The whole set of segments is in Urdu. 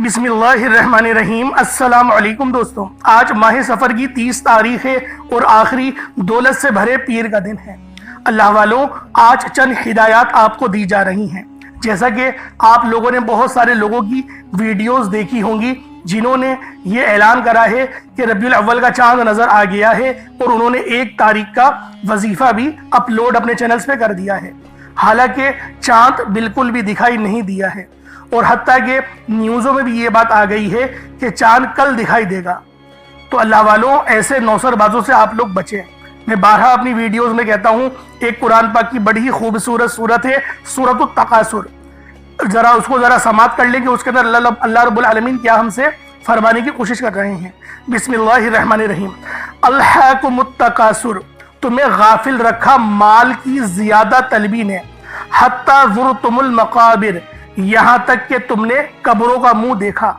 بسم اللہ الرحمن الرحیم۔ السلام علیکم دوستوں، آج ماہ سفر کی 30 تاریخ ہے اور آخری دولت سے بھرے پیر کا دن ہے۔ اللہ والوں، آج چند ہدایات آپ کو دی جا رہی ہیں۔ جیسا کہ آپ لوگوں نے بہت سارے لوگوں کی ویڈیوز دیکھی ہوں گی جنہوں نے یہ اعلان کرا ہے کہ ربیع الاول کا چاند نظر آ گیا ہے، اور انہوں نے 1 تاریخ کا وظیفہ بھی اپلوڈ اپنے چینلز پہ کر دیا ہے، حالانکہ چاند بالکل بھی دکھائی نہیں دیا ہے، اور حتیٰ کہ نیوزوں میں بھی یہ بات آ گئی ہے کہ چاند کل دکھائی دے گا۔ تو اللہ والوں، ایسے نوسر بازوں سے آپ لوگ بچیں۔ میں بارہا اپنی ویڈیوز میں کہتا ہوں، ایک قرآن پاک کی بڑی ہی خوبصورت سورت ہے، سورۃ التکاثر۔ اس کو سماعت کر لیں کہ اس کے اندر اللہ رب العالمین کیا ہم سے فرمانے کی کوشش کر رہے ہیں۔ بسم اللہ الرحمن الرحیم۔ الہاکم التکاثر، تمہیں غافل رکھا مال کی زیادہ طلبی نے، حتی زرتم المقابر، یہاں تک کہ تم نے قبروں کا منہ دیکھا۔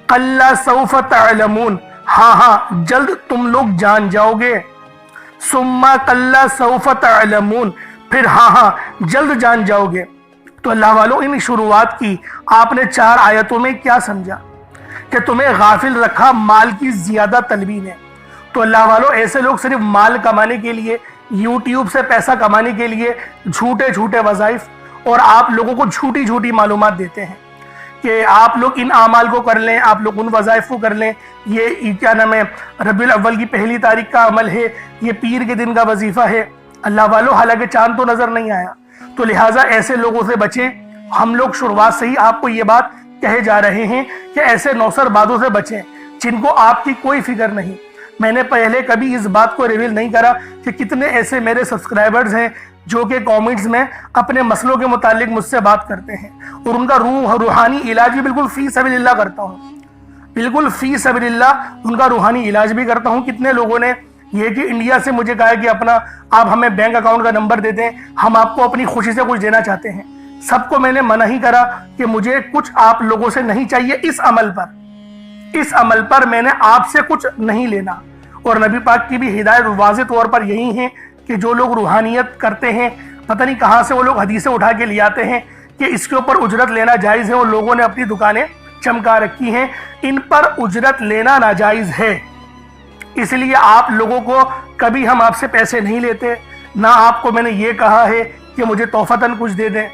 کلا سوف تعلمون، ہاں جلد تم لوگ جان جاؤ گے۔ ثم کلا سوف تعلمون، پھر ہاں جلد جان جاؤ گے۔ تو اللہ والوں، ان شروعات کی آپ نے 4 آیتوں میں کیا سمجھا کہ تمہیں غافل رکھا مال کی زیادہ طلبی نے؟ تو اللہ والوں، ایسے لوگ صرف مال کمانے کے لیے، یوٹیوب سے پیسہ کمانے کے لیے جھوٹے وظائف اور آپ لوگوں کو جھوٹی معلومات دیتے ہیں کہ آپ لوگ ان اعمال کو کر لیں، آپ لوگ ان وظائف کو کر لیں، یہ کیا نام ہے، ربیع الاول کی پہلی تاریخ کا عمل ہے، یہ پیر کے دن کا وظیفہ ہے۔ اللہ والوں، حالانکہ چاند تو نظر نہیں آیا، تو لہٰذا ایسے لوگوں سے بچیں۔ ہم لوگ شروعات سے ہی آپ کو یہ بات کہے جا رہے ہیں کہ ایسے نوسر بازوں سے بچیں جن کو آپ کی کوئی فکر نہیں۔ میں نے پہلے کبھی اس بات کو ریویل نہیں کرا کہ کتنے ایسے میرے سبسکرائبرز ہیں جو کہ کامنٹس میں اپنے مسئلوں کے متعلق مجھ سے بات کرتے ہیں، اور ان کا روحانی علاج بھی بالکل فی سبیل اللہ کرتا ہوں، بالکل فی سبیل اللہ ان کا روحانی علاج بھی کرتا ہوں۔ کتنے لوگوں نے یہ کہ انڈیا سے مجھے کہا کہ آپ ہمیں بینک اکاؤنٹ کا نمبر دے دیں، ہم آپ کو اپنی خوشی سے کچھ دینا چاہتے ہیں۔ سب کو میں نے منع ہی کرا کہ مجھے کچھ آپ لوگوں سے نہیں چاہیے، اس عمل پر میں نے آپ سے کچھ نہیں لینا۔ اور نبی پاک کی بھی ہدایت واضح طور پر یہی ہے کہ جو لوگ روحانیت کرتے ہیں، پتہ نہیں کہاں سے وہ لوگ حدیثیں اٹھا کے لے آتے ہیں کہ اس کے اوپر اجرت لینا جائز ہے، اور لوگوں نے اپنی دکانیں چمکا رکھی ہیں، ان پر اجرت لینا ناجائز ہے۔ اس لیے آپ لوگوں کو کبھی ہم آپ سے پیسے نہیں لیتے، نہ آپ کو میں نے یہ کہا ہے کہ مجھے تحفتاً کچھ دے دیں،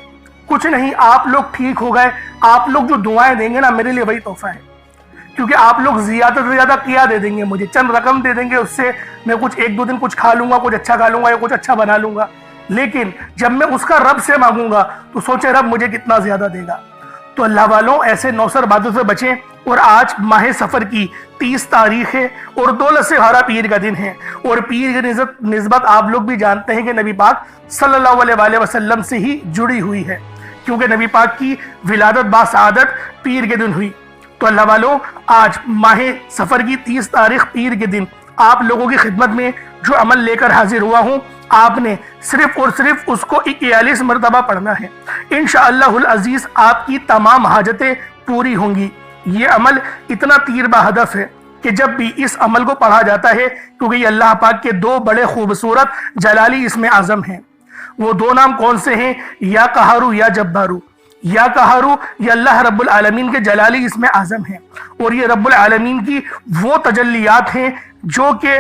کچھ نہیں۔ آپ لوگ ٹھیک ہو گئے، آپ لوگ جو دعائیں دیں گے نا، میرے لیے وہی تحفہ ہے، کیونکہ آپ لوگ زیادہ سے زیادہ کیا دے دیں گے مجھے، چند رقم دے دیں گے، اس سے میں کچھ 1-2 دن کچھ کھا لوں گا، کچھ اچھا کھا لوں گا یا کچھ اچھا بنا لوں گا، لیکن جب میں اس کا رب سے مانگوں گا تو سوچے رب مجھے کتنا زیادہ دے گا۔ تو اللہ والوں، ایسے نوسر بازوں سے بچیں۔ اور آج ماہ سفر کی 30 تاریخ ہے اور دولت سے بھرا پیر کا دن ہے، اور پیر کی نسبت آپ لوگ بھی جانتے ہیں کہ نبی پاک صلی اللہ علیہ وآلہ وسلم سے ہی جڑی ہوئی ہے، کیونکہ نبی پاک کی ولادت باسعادت پیر کے دن ہوئی۔ تو اللہ والوں، آج ماہ سفر کی 30 تاریخ پیر کے دن آپ لوگوں کی خدمت میں جو عمل لے کر حاضر ہوا ہوں، آپ نے صرف اور صرف اس کو 41 مرتبہ پڑھنا ہے۔ انشاءاللہ العزیز آپ کی تمام حاجتیں پوری ہوں گی۔ یہ عمل اتنا تیر بہدف ہے کہ جب بھی اس عمل کو پڑھا جاتا ہے، کیونکہ یہ اللہ پاک کے 2 بڑے خوبصورت جلالی اسم اعظم ہیں۔ وہ 2 نام کون سے ہیں؟ یا قہارو یا جبارو۔ یا قہارو یہ اللہ رب العالمین کے جلالی اسم اعظم ہیں، اور یہ رب العالمین کی وہ تجلیات ہیں جو کہ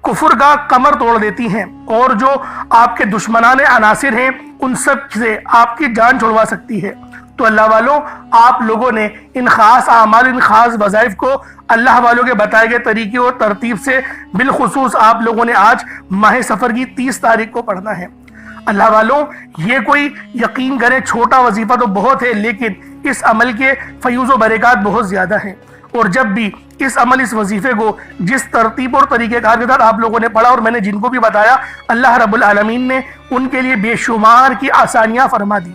کفر کا کمر توڑ دیتی ہیں، اور جو آپ کے دشمنان عناصر ہیں ان سب سے آپ کی جان چھڑوا سکتی ہے۔ تو اللہ والوں، آپ لوگوں نے ان خاص اعمال، ان خاص وظائف کو اللہ والوں کے بتائے گئے طریقے اور ترتیب سے بالخصوص آپ لوگوں نے آج ماہ سفر کی 30 تاریخ کو پڑھنا ہے۔ اللہ والوں، یہ کوئی یقین کریں چھوٹا وظیفہ تو بہت ہے، لیکن اس عمل کے فیوز و برکات بہت زیادہ ہیں، اور جب بھی اس وظیفے کو جس ترتیب اور طریقہ کار کے ساتھ آپ لوگوں نے پڑھا، اور میں نے جن کو بھی بتایا، اللہ رب العالمین نے ان کے لیے بے شمار کی آسانیاں فرما دی۔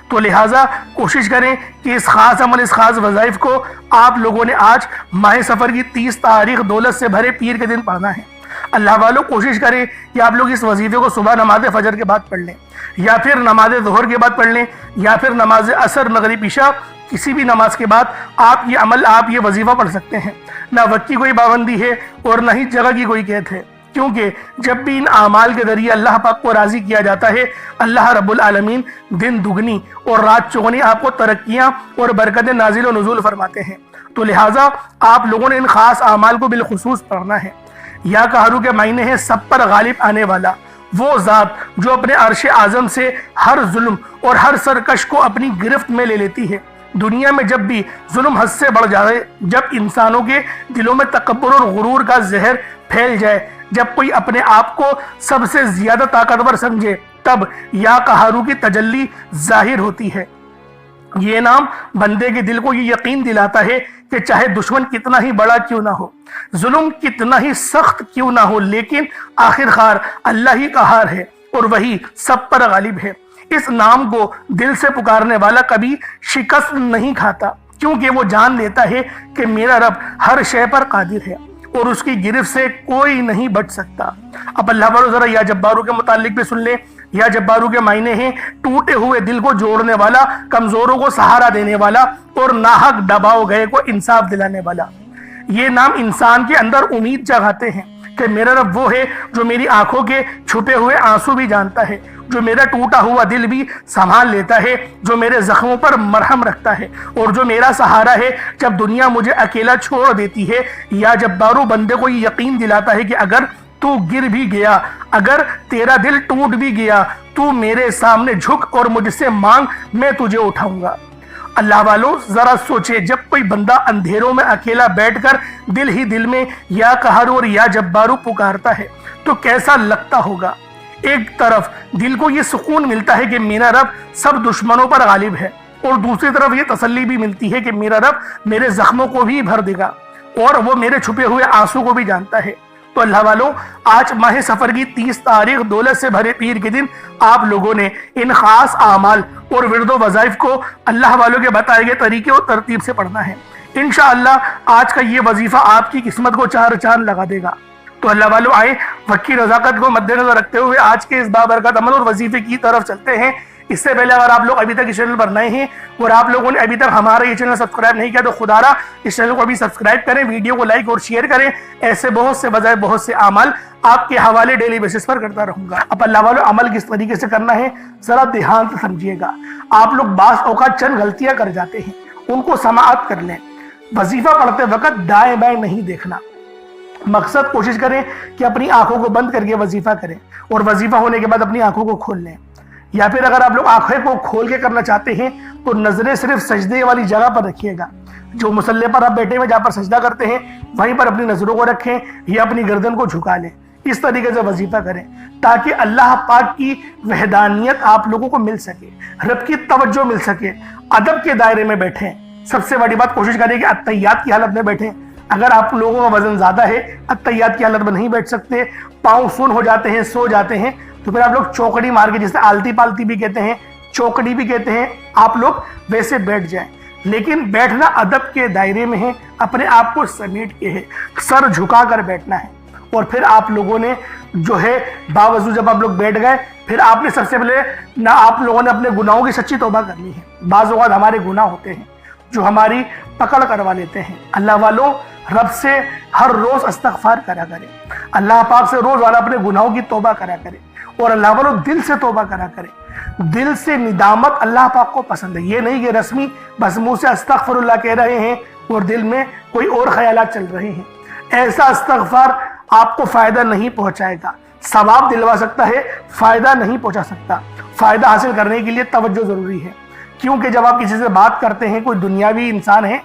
تو لہٰذا کوشش کریں کہ اس خاص عمل، اس خاص وظائف کو آپ لوگوں نے آج ماہ سفر کی 30 تاریخ دولت سے بھرے پیر کے دن پڑھنا ہے۔ اللہ والوں، کوشش کریں کہ آپ لوگ اس وظیفے کو صبح نماز فجر کے بعد پڑھ لیں، یا پھر نماز ظہر کے بعد پڑھ لیں، یا پھر نماز عصر، مغرب، عشاء، کسی بھی نماز کے بعد آپ یہ وظیفہ پڑھ سکتے ہیں۔ نہ وقت کی کوئی پابندی ہے اور نہ ہی جگہ کی کوئی قید ہے، کیونکہ جب بھی ان اعمال کے ذریعے اللہ پاک کو راضی کیا جاتا ہے، اللہ رب العالمین دن دگنی اور رات چوگنی آپ کو ترقیاں اور برکتیں نازل و نزول فرماتے ہیں۔ تو لہٰذا آپ لوگوں نے ان خاص اعمال کو بالخصوص پڑھنا ہے۔ یا قہرو کے معنی ہے سب پر غالب آنے والا، وہ ذات جو اپنے عرش اعظم سے ہر ظلم اور ہر سرکش کو اپنی گرفت میں لے لیتی ہے۔ دنیا میں جب بھی ظلم حد سے بڑھ جائے، جب انسانوں کے دلوں میں تکبر اور غرور کا زہر پھیل جائے، جب کوئی اپنے آپ کو سب سے زیادہ طاقتور سمجھے، تب یا قہرو کی تجلی ظاہر ہوتی ہے۔ یہ نام بندے کے دل کو یہ یقین دلاتا ہے کہ چاہے دشمن کتنا ہی بڑا کیوں نہ ہو، ظلم کتنا ہی سخت کیوں نہ ہو، لیکن آخرکار اللہ ہی قہار ہے اور وہی سب پر غالب ہے۔ اس نام کو دل سے پکارنے والا کبھی شکست نہیں کھاتا، کیونکہ وہ جان لیتا ہے کہ میرا رب ہر شے پر قادر ہے اور اس کی گرفت سے کوئی نہیں بچ سکتا۔ اب اللہ بارو ذرا یا جبارو کے متعلق بھی سن لیں۔ یا جبارو کے معنی ہیں ٹوٹے ہوئے دل کو جوڑنے والا، کمزوروں کو سہارا دینے والا اور ناحق دباؤ گئے کو انصاف دلانے والا۔ یہ نام انسان کے اندر امید جگاتے ہیں کہ میرا رب وہ ہے جو میری آنکھوں کے چھپے ہوئے آنسو بھی جانتا ہے، جو میرا ٹوٹا ہوا دل بھی سنبھال لیتا ہے، جو میرے زخموں پر مرہم رکھتا ہے اور جو میرا سہارا ہے جب دنیا مجھے اکیلا چھوڑ دیتی ہے۔ یا جبارو بندے کو یہ یقین دلاتا ہے کہ اگر تو گر بھی گیا، اگر تیرا دل ٹوٹ بھی گیا، تو میرے سامنے جھک اور مجھ سے مانگ، میں تجھے اٹھاؤں گا۔ اللہ والوں ذرا سوچے، جب کوئی بندہ اندھیروں میں اکیلا بیٹھ کر دل ہی دل میں یا قہرو اور یا جبارو پکارتا ہے تو کیسا لگتا ہوگا۔ ایک طرف دل کو یہ سکون ملتا ہے کہ میرا رب سب دشمنوں پر غالب ہے، اور دوسری طرف یہ تسلی بھی ملتی ہے کہ میرا رب میرے زخموں کو بھی بھر دے گا اور وہ میرے چھپے ہوئے آنسو کو بھی جانتا ہے۔ تو اللہ والوں، آج ماہ سفر کی 30 تاریخ دولت سے بھرے پیر کے دن آپ لوگوں نے ان خاص اعمال اور ورد و وظائف کو اللہ والوں کے بتائے گئے طریقے اور ترتیب سے پڑھنا ہے۔ انشاءاللہ آج کا یہ وظیفہ آپ کی قسمت کو چار چاند لگا دے گا۔ تو اللہ والوں آئے وقت کی رضاقت کو مد نظر رکھتے ہوئے آج کے اس بابرکت عمل اور وظیفے کی طرف چلتے ہیں۔ اس سے پہلے اگر آپ لوگ ابھی تک اس چینل پر نئے ہیں اور آپ لوگوں نے ابھی تک ہمارا یہ چینل سبسکرائب نہیں کیا تو خدا را اس چینل کو ابھی سبسکرائب کریں، ویڈیو کو لائک اور شیئر کریں۔ ایسے بہت سے بجائے بہت سے اعمال آپ کے حوالے ڈیلی بیسس پر کرتا رہوں گا۔ اب اللہ والوں عمل کس طریقے سے کرنا ہے ذرا دھیان سے سمجھیے گا۔ آپ لوگ بعض اوقات چند غلطیاں کر جاتے ہیں، ان کو سماعت کر لیں۔ وظیفہ پڑھتے وقت دائیں بائیں نہیں دیکھنا۔ مقصد کوشش کریں کہ اپنی آنکھوں کو بند کر کے وظیفہ کریں اور وظیفہ ہونے کے بعد اپنی آنکھوں کو کھول لیں، یا پھر اگر آپ لوگ آنکھیں کو کھول کے کرنا چاہتے ہیں تو نظریں صرف سجدے والی جگہ پر رکھیے گا۔ جو مصلی پر آپ بیٹھے ہوئے جہاں پر سجدہ کرتے ہیں وہیں پر اپنی نظروں کو رکھیں یا اپنی گردن کو جھکا لیں۔ اس طریقے سے وظیفہ کریں تاکہ اللہ پاک کی وحدانیت آپ لوگوں کو مل سکے، رب کی توجہ مل سکے۔ ادب کے دائرے میں بیٹھیں۔ سب سے بڑی بات کوشش کریں کہ اتحیات کی حالت میں بیٹھیں۔ اگر آپ لوگوں کا وزن زیادہ ہے، اتحیات کی حالت میں نہیں بیٹھ سکتے، پاؤں سن ہو جاتے ہیں، سو جاتے ہیں، تو پھر آپ لوگ چوکڑی مار کے، جسے آلتی پالتی بھی کہتے ہیں، چوکڑی بھی کہتے ہیں، آپ لوگ ویسے بیٹھ جائیں۔ لیکن بیٹھنا ادب کے دائرے میں ہے، اپنے آپ کو سمیٹ کے ہے، سر جھکا کر بیٹھنا ہے۔ اور پھر آپ لوگوں نے جو ہے باوضو جب آپ لوگ بیٹھ گئے، پھر آپ نے سب سے پہلے نہ آپ لوگوں نے اپنے گناہوں کی سچی توبہ کرنی ہے۔ بعض اوقات ہمارے گناہ ہوتے ہیں جو ہماری پکڑ کروا لیتے ہیں۔ اللہ والوں رب سے ہر روز استغفار کرا کرے، اللہ پاک سے روزانہ اپنے گناہوں کی توبہ کرا کرے، اور اللہ والوں دل سے توبہ کرا کرے۔ دل سے ندامت اللہ پاک کو پسند ہے، یہ نہیں کہ رسمی بس منہ سے استغفر اللہ کہہ رہے ہیں اور دل میں کوئی اور خیالات چل رہے ہیں۔ ایسا استغفار آپ کو فائدہ نہیں پہنچائے گا، ثواب دلوا سکتا ہے، فائدہ نہیں پہنچا سکتا۔ فائدہ حاصل کرنے کے لیے توجہ ضروری ہے، کیونکہ جب آپ کسی سے بات کرتے ہیں، کوئی دنیاوی انسان ہے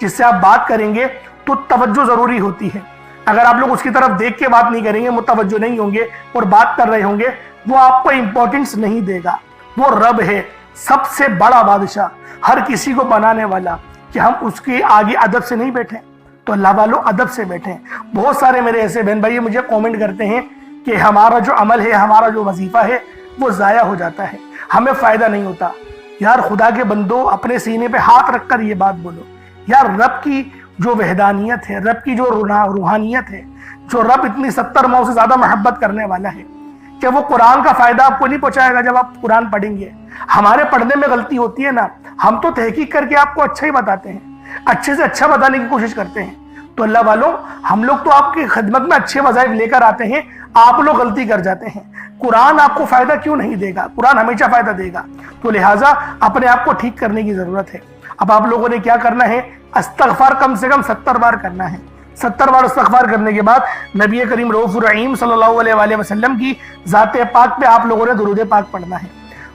جس سے آپ بات کریں گے تو توجہ ضروری ہوتی ہے۔ اگر آپ لوگ اس کی طرف دیکھ کے بات نہیں کریں گے، متوجہ نہیں ہوں گے اور بات کر رہے ہوں گے، وہ آپ کو امپورٹنس نہیں دے گا۔ وہ رب ہے، سب سے بڑا بادشاہ، ہر کسی کو بنانے والا، کہ ہم اس کے آگے ادب سے نہیں بیٹھیں۔ تو اللہ والوں ادب سے بیٹھیں۔ بہت سارے میرے ایسے بہن بھائی مجھے کومنٹ کرتے ہیں کہ ہمارا جو عمل ہے، ہمارا جو وظیفہ ہے وہ ضائع ہو جاتا ہے، ہمیں فائدہ نہیں ہوتا۔ یار خدا کے بندو، اپنے سینے پہ ہاتھ رکھ کر یہ بات بولو، یار رب کی جو وحدانیت ہے، رب کی جو روحانیت ہے، جو رب اتنی 70 ماؤں سے زیادہ محبت کرنے والا ہے، کہ وہ قرآن کا فائدہ آپ کو نہیں پہنچائے گا جب آپ قرآن پڑھیں گے۔ ہمارے پڑھنے میں غلطی ہوتی ہے نا، ہم تو تحقیق کر کے آپ کو اچھا ہی بتاتے ہیں، اچھے سے اچھا بتانے کی کوشش کرتے ہیں، تو اللہ والوں ہم لوگ تو آپ کی خدمت میں اچھے وظائف لے کر آتے ہیں، آپ لوگ غلطی کر جاتے ہیں۔ قرآن آپ کو فائدہ کیوں نہیں دے گا؟ قرآن ہمیشہ فائدہ دے گا، تو لہٰذا اپنے آپ کو ٹھیک کرنے کی ضرورت ہے۔ اب آپ لوگوں نے کیا کرنا ہے؟ استغفار کم سے کم 70 بار کرنا ہے۔ 70 بار استغفار کرنے کے بعد نبی کریم رؤوف الرحیم صلی اللہ علیہ وآلہ وسلم کی ذات پاک پہ آپ لوگوں نے درود پاک پڑھنا ہے۔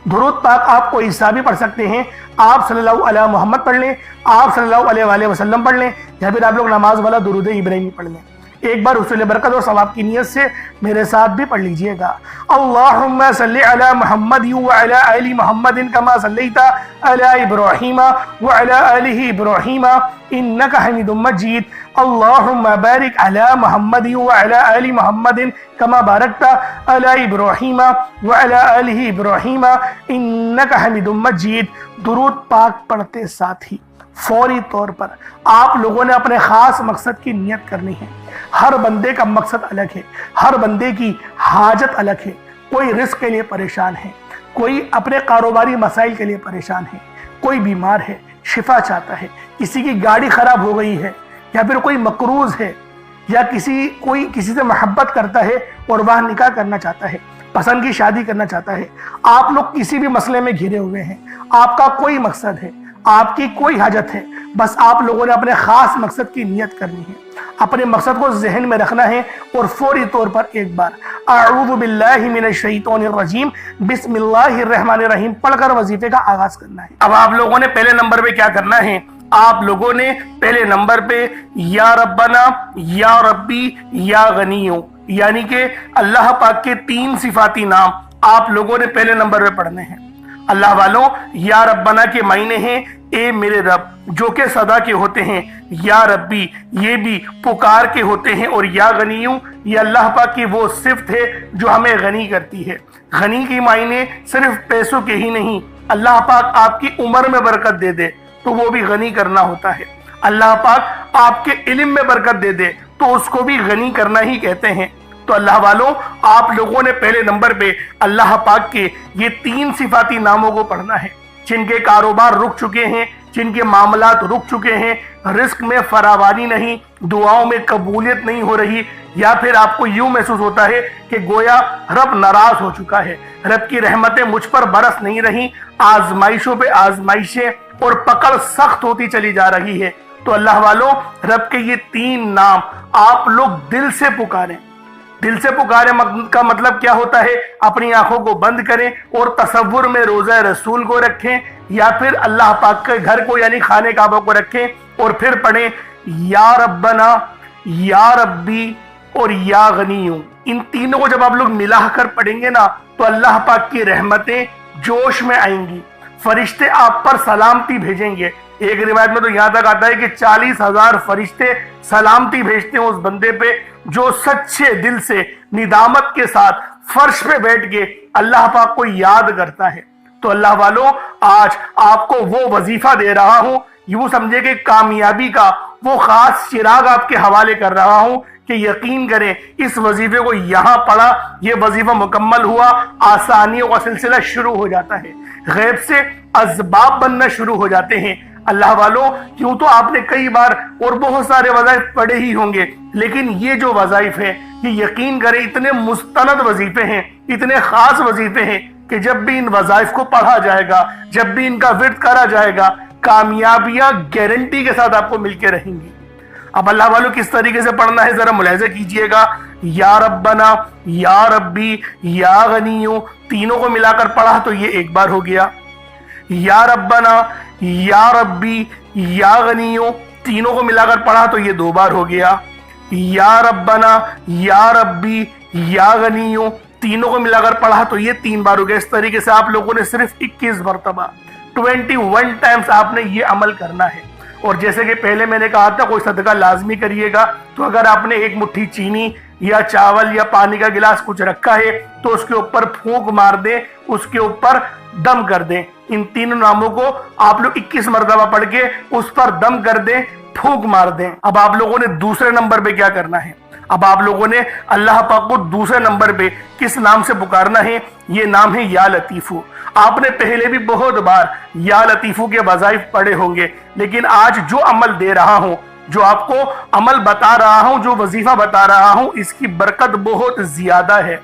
درود پاک آپ کو عیسیٰ بھی پڑھ سکتے ہیں، آپ صلی اللہ علیہ محمد پڑھ لیں، آپ صلی اللہ علیہ وآلہ وسلم پڑھ لیں، یا پھر آپ لوگ نماز والا درود ابراہیمی پڑھ لیں۔ ایک بار حصول برکت اور ثواب کی نیت سے میرے ساتھ بھی پڑھ لیجئے گا۔ اللہم صلی علی محمد وعلی آل محمد کما صلیت علی ابراہیم وعلی آل ابراہیم انکا حمید مجید۔ اللہم بارک علی محمد وعلی آل محمد کما بارکت علی ابراہیم وعلی آل ابراہیم انکا حمید مجید۔ درود پاک پڑھتے ساتھ ہی فوری طور پر آپ لوگوں نے اپنے خاص مقصد کی نیت کرنی ہے۔ ہر بندے کا مقصد الگ ہے، ہر بندے کی حاجت الگ ہے۔ کوئی رزق کے لیے پریشان ہے، کوئی اپنے کاروباری مسائل کے لیے پریشان ہے، کوئی بیمار ہے شفا چاہتا ہے، کسی کی گاڑی خراب ہو گئی ہے، یا پھر کوئی مقروض ہے، یا کوئی کسی سے محبت کرتا ہے اور وہ نکاح کرنا چاہتا ہے، پسند کی شادی کرنا چاہتا ہے۔ آپ لوگ کسی بھی مسئلے میں گھرے ہوئے ہیں، آپ کا کوئی مقصد ہے، آپ کی کوئی حاجت ہے، بس آپ لوگوں نے اپنے خاص مقصد کی نیت کرنی ہے، اپنے مقصد کو ذہن میں رکھنا ہے، اور فوری طور پر ایک بار اعوذ باللہ من الشیطان الرجیم بسم اللہ الرحمن الرحیم پڑھ کر وظیفے کا آغاز کرنا ہے۔ اب آپ لوگوں نے پہلے نمبر پہ کیا کرنا ہے؟ آپ لوگوں نے پہلے نمبر پہ یا ربنا، یا ربی، یا غنیو، یعنی کہ اللہ پاک کے 3 صفاتی نام آپ لوگوں نے پہلے نمبر پہ پڑھنے ہیں۔ اللہ والوں، یا ربنا کے معنی ہیں اے میرے رب، جو کہ صدا کے ہوتے ہیں، یا ربی یہ بھی پکار کے ہوتے ہیں، اور یا غنیو یہ اللہ پاک کی وہ صفت ہے جو ہمیں غنی کرتی ہے۔ غنی کی معنی صرف پیسوں کے ہی نہیں، اللہ پاک آپ کی عمر میں برکت دے دے تو وہ بھی غنی کرنا ہوتا ہے۔ اللہ پاک آپ کے علم میں برکت دے دے تو اس کو بھی غنی کرنا ہی کہتے ہیں۔ تو اللہ والوں، آپ لوگوں نے پہلے نمبر پہ اللہ پاک کے یہ 3 صفاتی ناموں کو پڑھنا ہے۔ جن کے کاروبار رک چکے ہیں، جن کے معاملات رک چکے ہیں، رزق میں فراوانی نہیں، دعاؤں میں قبولیت نہیں ہو رہی، یا پھر آپ کو یوں محسوس ہوتا ہے کہ گویا رب ناراض ہو چکا ہے، رب کی رحمتیں مجھ پر برس نہیں رہی، آزمائشوں پہ آزمائشیں اور پکڑ سخت ہوتی چلی جا رہی ہے، تو اللہ والوں رب کے یہ 3 نام آپ لوگ دل سے پکاریں۔ دل سے پکارے کا مطلب کیا ہوتا ہے؟ اپنی آنکھوں کو بند کریں اور تصور میں روضہ رسول کو رکھیں، یا پھر اللہ پاک کے گھر کو یعنی خانہ کعبہ کو رکھیں، اور پھر پڑھیں یا ربنا، یا ربی اور یا غنیو۔ ان تینوں کو جب آپ لوگ ملا کر پڑھیں گے نا تو اللہ پاک کی رحمتیں جوش میں آئیں گی، فرشتے آپ پر سلامتی بھیجیں گے۔ ایک روایت میں تو یہاں تک آتا ہے کہ 40,000 فرشتے سلامتی بھیجتے ہیں اس بندے پہ جو سچے دل سے ندامت کے ساتھ فرش پہ بیٹھ کے اللہ پاک کو یاد کرتا ہے۔ تو اللہ والوں، آج آپ کو وہ وظیفہ دے رہا ہوں، یوں سمجھے کہ کامیابی کا وہ خاص چراغ آپ کے حوالے کر رہا ہوں کہ یقین کریں اس وظیفے کو یہاں پڑھا، یہ وظیفہ مکمل ہوا، آسانیوں کا سلسلہ شروع ہو جاتا ہے، غیب سے اسباب بننا شروع ہو جاتے ہیں۔ اللہ والوں، کیوں تو آپ نے کئی بار اور بہت سارے وظائف پڑھے ہی ہوں گے، لیکن یہ جو وظائف ہیں یہ یقین کریں اتنے مستند وظیفے ہیں، اتنے خاص وظیفے ہیں کہ جب بھی ان وظائف کو پڑھا جائے گا، جب بھی ان کا ورد کرا جائے گا، کامیابیاں گارنٹی کے ساتھ آپ کو مل کے رہیں گی۔ اب اللہ والوں کس طریقے سے پڑھنا ہے ذرا ملاحظہ کیجئے گا۔ یا ربنا، یا ربی، یا غنیو، تینوں کو ملا کر پڑھا تو یہ ایک بار ہو گیا۔ یا ربنا، یا ربی، یا غنیو، تینوں کو ملا کر پڑھا تو یہ 2 بار ہو گیا۔ یا ربنا، یا ربی، یا غنیو، تینوں کو ملا کر پڑھا تو یہ 3 بار ہو گیا۔ اس طریقے سے آپ لوگوں نے صرف 21 مرتبہ 21 ٹائمز آپ نے یہ عمل کرنا ہے۔ اور جیسے کہ پہلے میں نے کہا تھا کوئی صدقہ لازمی کریے گا، تو اگر آپ نے 1 مٹھی چینی یا چاول یا پانی کا گلاس کچھ رکھا ہے تو اس کے اوپر پھونک مار دیں، اس کے اوپر دم کر دیں۔ ان 3 ناموں کو آپ لوگ 21 مرتبہ پڑھ کے اس پر دم کر دیں، پھونک مار دیں۔ اب آپ لوگوں نے دوسرے نمبر پہ کیا کرنا ہے؟ اب آپ لوگوں نے اللہ پاک کو دوسرے نمبر پہ کس نام سے پکارنا ہے؟ یہ نام ہے یا لطیفو۔ آپ نے پہلے بھی بہت بار یا لطیفو کے وظائف پڑھے ہوں گے، لیکن آج جو عمل دے رہا ہوں جو آپ کو عمل بتا رہا ہوں، جو وظیفہ بتا رہا ہوں، اس کی برکت بہت زیادہ ہے،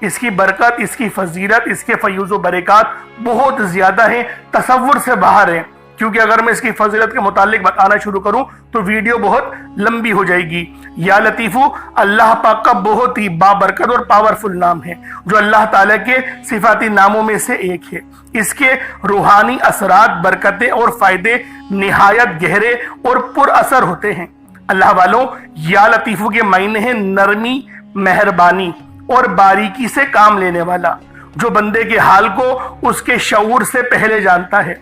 اس کی برکت، اس کی فضیلت، اس کے فیوز و برکات بہت زیادہ ہیں، تصور سے باہر ہیں۔ کیونکہ اگر میں اس کی فضیلت کے متعلق بتانا شروع کروں تو ویڈیو بہت لمبی ہو جائے گی۔ یا لطیفو اللہ پاک کا بہت ہی بابرکت اور پاورفل نام ہے، جو اللہ تعالیٰ کے صفاتی ناموں میں سے ایک ہے۔ اس کے روحانی اثرات، برکتیں اور فائدے نہایت گہرے اور پر اثر ہوتے ہیں۔ اللہ والوں، یا لطیفو کے معنی ہیں نرمی، مہربانی اور باریکی سے کام لینے والا، جو بندے کے حال کو اس کے شعور سے پہلے جانتا ہے،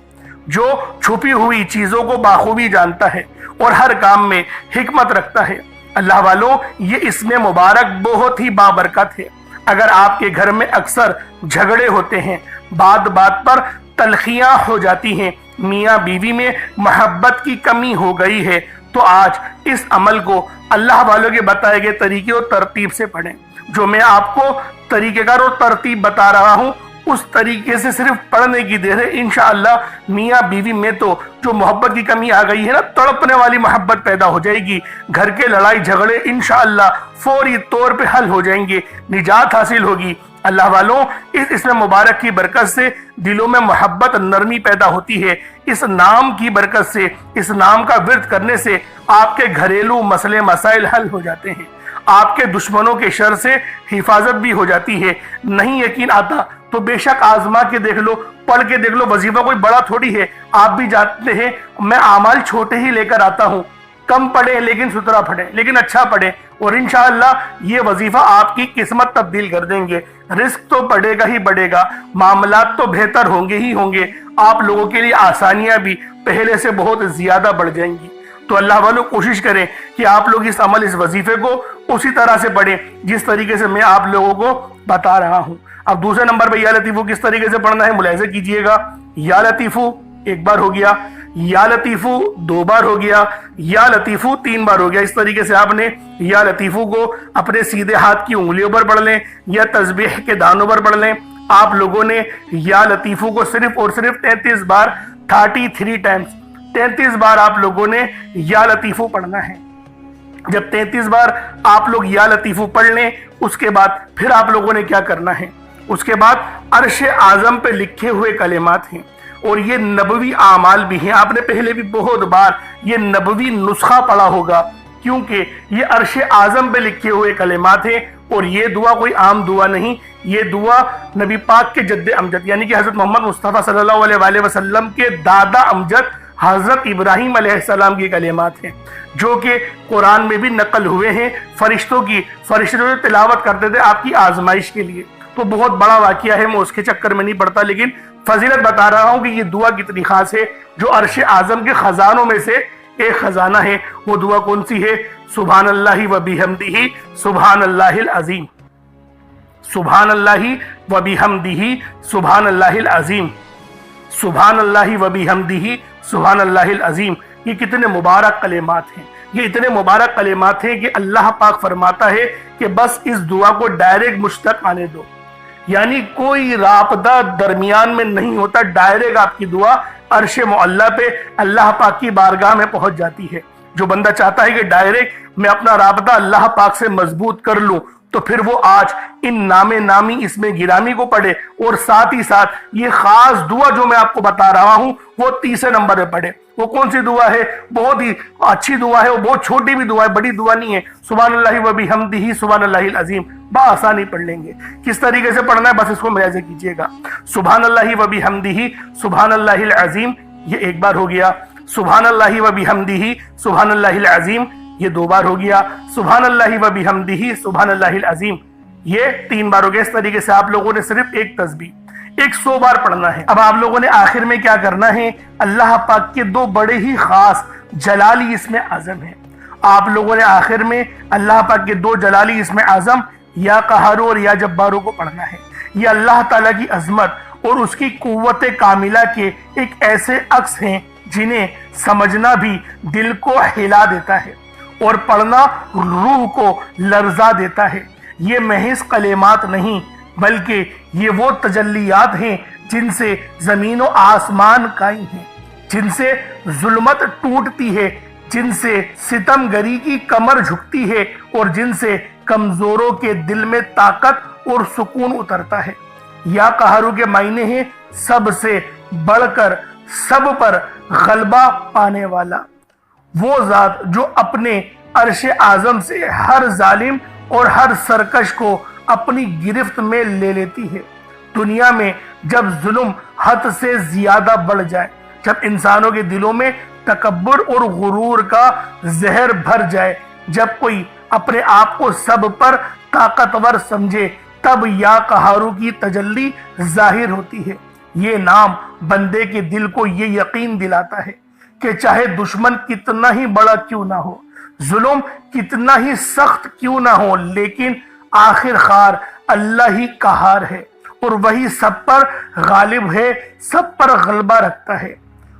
جو چھپی ہوئی چیزوں کو بخوبی جانتا ہے اور ہر کام میں حکمت رکھتا ہے۔ اللہ والوں، یہ اسم مبارک بہت ہی بابرکت ہے۔ اگر آپ کے گھر میں اکثر جھگڑے ہوتے ہیں، بات بات پر تلخیاں ہو جاتی ہیں، میاں بیوی میں محبت کی کمی ہو گئی ہے، تو آج اس عمل کو اللہ والوں کے بتائے گئے طریقے اور ترتیب سے پڑھیں۔ جو میں آپ کو طریقہ کار اور ترتیب بتا رہا ہوں، اس طریقے سے صرف پڑھنے کی دیر ہے۔ انشاءاللہ میاں بیوی میں تو جو محبت کی کمی آ گئی ہے نا، تڑپنے والی محبت پیدا ہو جائے گی، گھر کے لڑائی جھگڑے انشاءاللہ فوری طور پہ حل ہو جائیں گے، نجات حاصل ہوگی۔ اللہ والوں، اس اسم مبارک کی برکت سے دلوں میں محبت، نرمی پیدا ہوتی ہے۔ اس نام کی برکت سے، اس نام کا ورد کرنے سے آپ کے گھریلو مسئلے مسائل حل ہو جاتے ہیں، آپ کے دشمنوں کے شر سے حفاظت بھی ہو جاتی ہے۔ نہیں یقین آتا تو بے شک آزما کے دیکھ لو، پڑھ کے دیکھ لو، وظیفہ کوئی بڑا تھوڑی ہے۔ آپ بھی جانتے ہیں میں اعمال چھوٹے ہی لے کر آتا ہوں، کم پڑھیں لیکن ستھرا پڑھیں، لیکن اچھا پڑھیں، اور انشاءاللہ یہ وظیفہ آپ کی قسمت تبدیل کر دیں گے۔ رزق تو بڑھے گا ہی بڑھے گا، معاملات تو بہتر ہوں گے ہی ہوں گے، آپ لوگوں کے لیے آسانیاں بھی پہلے سے بہت زیادہ بڑھ جائیں گی۔ تو اللہ والوں، کوشش کریں کہ آپ لوگ اس عمل، اس وظیفے کو اسی طرح سے پڑھیں جس طریقے سے میں آپ لوگوں کو بتا رہا ہوں۔ اب دوسرے نمبر پہ یا لطیفو کس طریقے سے پڑھنا ہے ملاحظہ کیجئے گا۔ یا لطیفو ایک بار ہو گیا، یا لطیفو دو بار ہو گیا، یا لطیفو تین بار ہو گیا۔ اس طریقے سے آپ نے یا لطیفو کو اپنے سیدھے ہاتھ کی انگلیوں پر پڑھ لیں یا تسبیح کے دانوں پر پڑھ لیں۔ آپ لوگوں نے یا لطیفو کو صرف اور صرف 33 بار، 33 ٹائمز 33 بار آپ لوگوں نے یا لطیفو پڑھنا ہے۔ جب 33 بار آپ لوگ یا لطیفو پڑھ لیں، اس کے بعد پھر آپ لوگوں نے کیا کرنا ہے؟ اس کے بعد عرش اعظم پہ لکھے ہوئے کلمات ہیں، اور یہ نبوی اعمال بھی ہیں۔ آپ نے پہلے بھی بہت بار یہ نبوی نسخہ پڑھا ہوگا، کیونکہ یہ عرش اعظم پہ لکھے ہوئے کلمات ہیں، اور یہ دعا کوئی عام دعا نہیں، یہ دعا نبی پاک کے جد امجد یعنی کہ حضرت محمد مصطفیٰ صلی اللہ علیہ وآلہ وسلم کے دادا امجد حضرت ابراہیم علیہ السلام کی کلمات ہیں، جو کہ قرآن میں بھی نقل ہوئے ہیں فرشتوں کی، فرشتے جو تلاوت کرتے تھے آپ کی آزمائش کے لیے۔ تو بہت بڑا واقعہ ہے، میں اس کے چکر میں نہیں پڑتا، لیکن فضیلت بتا رہا ہوں کہ یہ دعا کتنی خاص ہے، جو عرش اعظم کے خزانوں میں سے ایک خزانہ ہے۔ وہ دعا کون سی ہے؟ سبحان اللہ و بحمدہ سبحان اللہ العظیم، سبحان اللہ و بحمدہ سبحان اللہ العظیم، سبحان اللہ و بحمدہ سبحان اللہ العظیم۔ یہ کتنے مبارک کلمات ہیں، یہ اتنے مبارک کلمات ہیں کہ اللہ پاک فرماتا ہے کہ بس اس دعا کو ڈائریکٹ مجھ تک آنے دو، یعنی کوئی رابطہ درمیان میں نہیں ہوتا، ڈائریکٹ آپ کی دعا عرش معلی پہ اللہ پاک کی بارگاہ میں پہنچ جاتی ہے۔ جو بندہ چاہتا ہے کہ ڈائریکٹ میں اپنا رابطہ اللہ پاک سے مضبوط کر لوں، تو پھر وہ آج ان نام نامی اسم گرامی کو پڑھے، اور ساتھ ہی ساتھ یہ خاص دعا جو میں آپ کو بتا رہا ہوں وہ تیسرے نمبر پہ پڑھے۔ وہ کون سی دعا ہے؟ بہت ہی اچھی دعا ہے، وہ بہت چھوٹی بھی دعا ہے، بڑی دعا نہیں ہے۔ سبحان اللہ و بحمدہ سبحان اللہ العظیم بآسانی پڑھ لیں گے۔ کس طریقے سے پڑھنا ہے بس اس کو ملاحظہ کیجئے گا۔ سبحان اللہ و بحمدہ سبحان اللہ العظیم، یہ ایک بار ہو گیا۔ سبحان اللہ و بحمدہ سبحان اللہ العظیم، یہ دو بار ہو گیا۔ سبحان اللہ و بحمدہ سبحان اللہ العظیم، یہ تین بار ہو گیا۔ اس طریقے سے آپ لوگوں نے صرف ایک تسبیح 100 بار پڑھنا ہے۔ اب آپ لوگوں نے آخر میں کیا کرنا ہے؟ اللہ پاک کے دو بڑے ہی خاص جلالی اسم اعظم ہیں، آپ لوگوں نے آخر میں اللہ پاک کے دو جلالی اسم اعظم یا قہارو اور یا جبارو کو پڑھنا ہے۔ یہ اللہ تعالیٰ کی عظمت اور اس کی قوت کاملہ کے ایک ایسے عکس ہیں جنہیں سمجھنا بھی دل کو ہلا دیتا ہے اور پڑھنا روح کو لرزا دیتا ہے۔ یہ محض کلمات نہیں بلکہ یہ وہ تجلیات ہیں جن سے زمین و آسمان قائم ہیں، جن سے ظلمت ٹوٹتی ہے، جن سے ستمگری کی کمر جھکتی ہے اور جن سے کمزوروں کے دل میں طاقت اور سکون اترتا ہے۔ یا قہارو کے معنی ہیں سب سے بڑھ کر سب پر غلبہ پانے والا، وہ ذات جو اپنے عرش اعظم سے ہر ظالم اور ہر سرکش کو اپنی گرفت میں لے لیتی ہے۔ دنیا میں جب ظلم حد سے زیادہ بڑھ جائے، جب انسانوں کے دلوں میں تکبر اور غرور کا زہر بھر جائے، جب کوئی اپنے آپ کو سب پر طاقتور سمجھے، تب یا قہارو کی تجلی ظاہر ہوتی ہے۔ یہ نام بندے کے دل کو یہ یقین دلاتا ہے کہ چاہے دشمن کتنا ہی بڑا کیوں نہ ہو، ظلم کتنا ہی سخت کیوں نہ ہو، لیکن آخر کار اللہ ہی قہار ہے اور وہی سب پر غالب ہے، سب پر غلبہ رکھتا ہے۔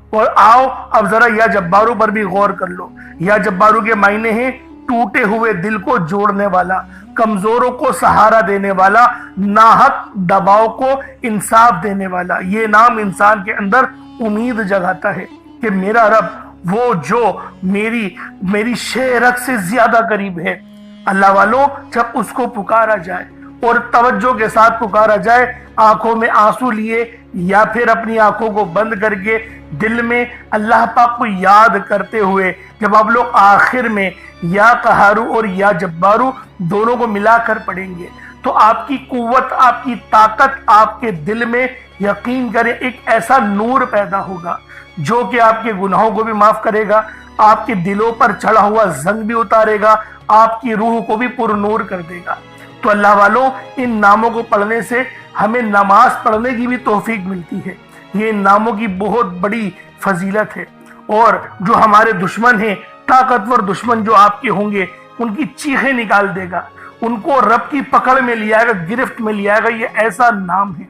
اور آؤ اب ذرا یا جبارو پر بھی غور کر لو۔ یا جبارو کے معنی ہیں ٹوٹے ہوئے دل کو جوڑنے والا، کمزوروں کو سہارا دینے والا، ناحق دباؤ کو انصاف دینے والا۔ یہ نام انسان کے اندر امید جگاتا ہے کہ میرا رب وہ جو میری شہرت سے زیادہ قریب ہے۔ اللہ والوں، جب اس کو پکارا جائے اور توجہ کے ساتھ پکارا جائے، آنکھوں میں آنسو لیے یا پھر اپنی آنکھوں کو بند کر کے دل میں اللہ پاک کو یاد کرتے ہوئے، جب آپ لوگ آخر میں یا قہارو اور یا جبارو دونوں کو ملا کر پڑھیں گے تو آپ کی قوت، آپ کی طاقت، آپ کے دل میں یقین کریں ایک ایسا نور پیدا ہوگا جو کہ آپ کے گناہوں کو بھی معاف کرے گا، آپ کے دلوں پر چڑھا ہوا زنگ بھی اتارے گا، آپ کی روح کو بھی پر نور کر دے گا۔ تو اللہ والوں، ان ناموں کو پڑھنے سے ہمیں نماز پڑھنے کی بھی توفیق ملتی ہے۔ یہ ان ناموں کی بہت بڑی فضیلت ہے، اور جو ہمارے دشمن ہیں، طاقتور دشمن جو آپ کے ہوں گے، ان کی چیخیں نکال دے گا، ان کو رب کی پکڑ میں لے آئے گا، گرفت میں لے آئے گا۔ یہ ایسا نام ہے۔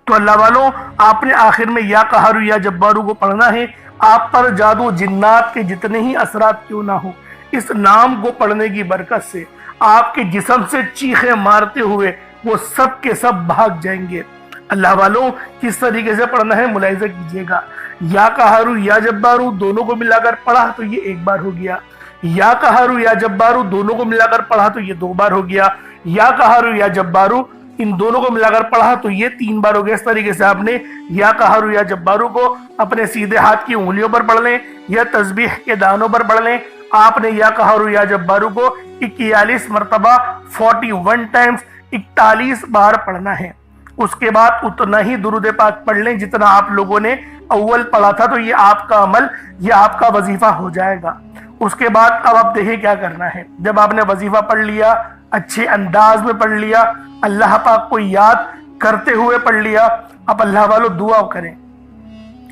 تو اللہ والوں، آپ نے آخر میں یا قہارو یا جبارو کو پڑھنا ہے۔ آپ پر جادو جنات کے جتنے ہی اثرات کیوں نہ ہو، اس نام کو پڑھنے کی برکت سے آپ کے جسم سے چیخیں مارتے ہوئے وہ سب کے سب بھاگ جائیں گے۔ اللہ والوں، کس طریقے سے پڑھنا ہے ملاحظہ کیجئے گا۔ یا قہارو یا جبارو دونوں کو ملا کر پڑھا تو یہ ایک بار ہو گیا، یا قہارو یا جبارو دونوں کو ملا کر پڑھا تو یہ دو بار ہو گیا، یا قہارو یا جبارو ان دونوں کو ملا کر پڑھا تو یہ تین بار ہو گیا۔ اس طریقے سے آپ نے یا قہارو یا جبارو کو اپنے سیدھے ہاتھ کی انگلیوں پر پڑھ لیں یا تسبیح کے دانوں پر پڑھ لیں۔ آپ نے یا قہارو یا جبارو کو 41 مرتبہ 41 ٹائمز 41 بار پڑھنا ہے۔ اس کے بعد اتنا ہی درود پاک پڑھ لیں جتنا آپ لوگوں نے اول پڑھا تھا، تو یہ آپ کا عمل، یہ آپ کا وظیفہ ہو جائے گا۔ اس کے بعد اب آپ دیکھیں کیا کرنا ہے۔ جب آپ نے وظیفہ پڑھ لیا، اچھے انداز میں پڑھ لیا، اللہ پاک کو یاد کرتے ہوئے پڑھ لیا، اب اللہ والوں دعا کریں۔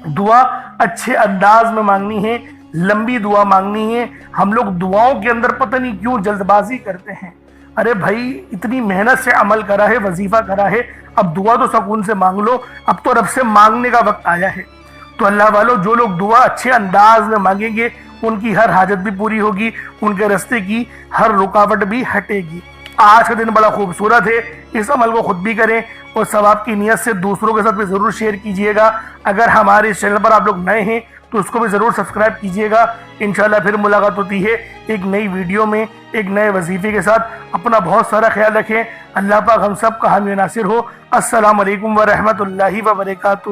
دعا اچھے انداز میں مانگنی ہے، لمبی دعا مانگنی ہے۔ ہم لوگ دعاؤں کے اندر پتہ نہیں کیوں جلد بازی کرتے ہیں۔ ارے بھائی، اتنی محنت سے عمل کرا ہے، وظیفہ کرا ہے، اب دعا تو سکون سے مانگ لو، اب تو رب سے مانگنے کا وقت آیا ہے۔ تو اللہ والوں، جو لوگ دعا اچھے انداز میں مانگیں گے ان کی ہر حاجت بھی پوری ہوگی، ان کے راستے کی ہر رکاوٹ بھی ہٹے گی۔ آج کا دن بڑا خوبصورت ہے، اس عمل کو خود بھی کریں اور ثواب کی نیت سے دوسروں کے ساتھ بھی ضرور شیئر کیجئے گا۔ اگر ہمارے اس چینل پر آپ لوگ نئے ہیں تو اس کو بھی ضرور سبسکرائب کیجئے گا۔ انشاءاللہ پھر ملاقات ہوتی ہے ایک نئی ویڈیو میں، ایک نئے وظیفے کے ساتھ۔ اپنا بہت سارا خیال رکھیں۔ اللہ پاک ہم سب کا حامی و ناصر ہو۔ السلام علیکم ورحمۃ اللہ وبرکاتہ۔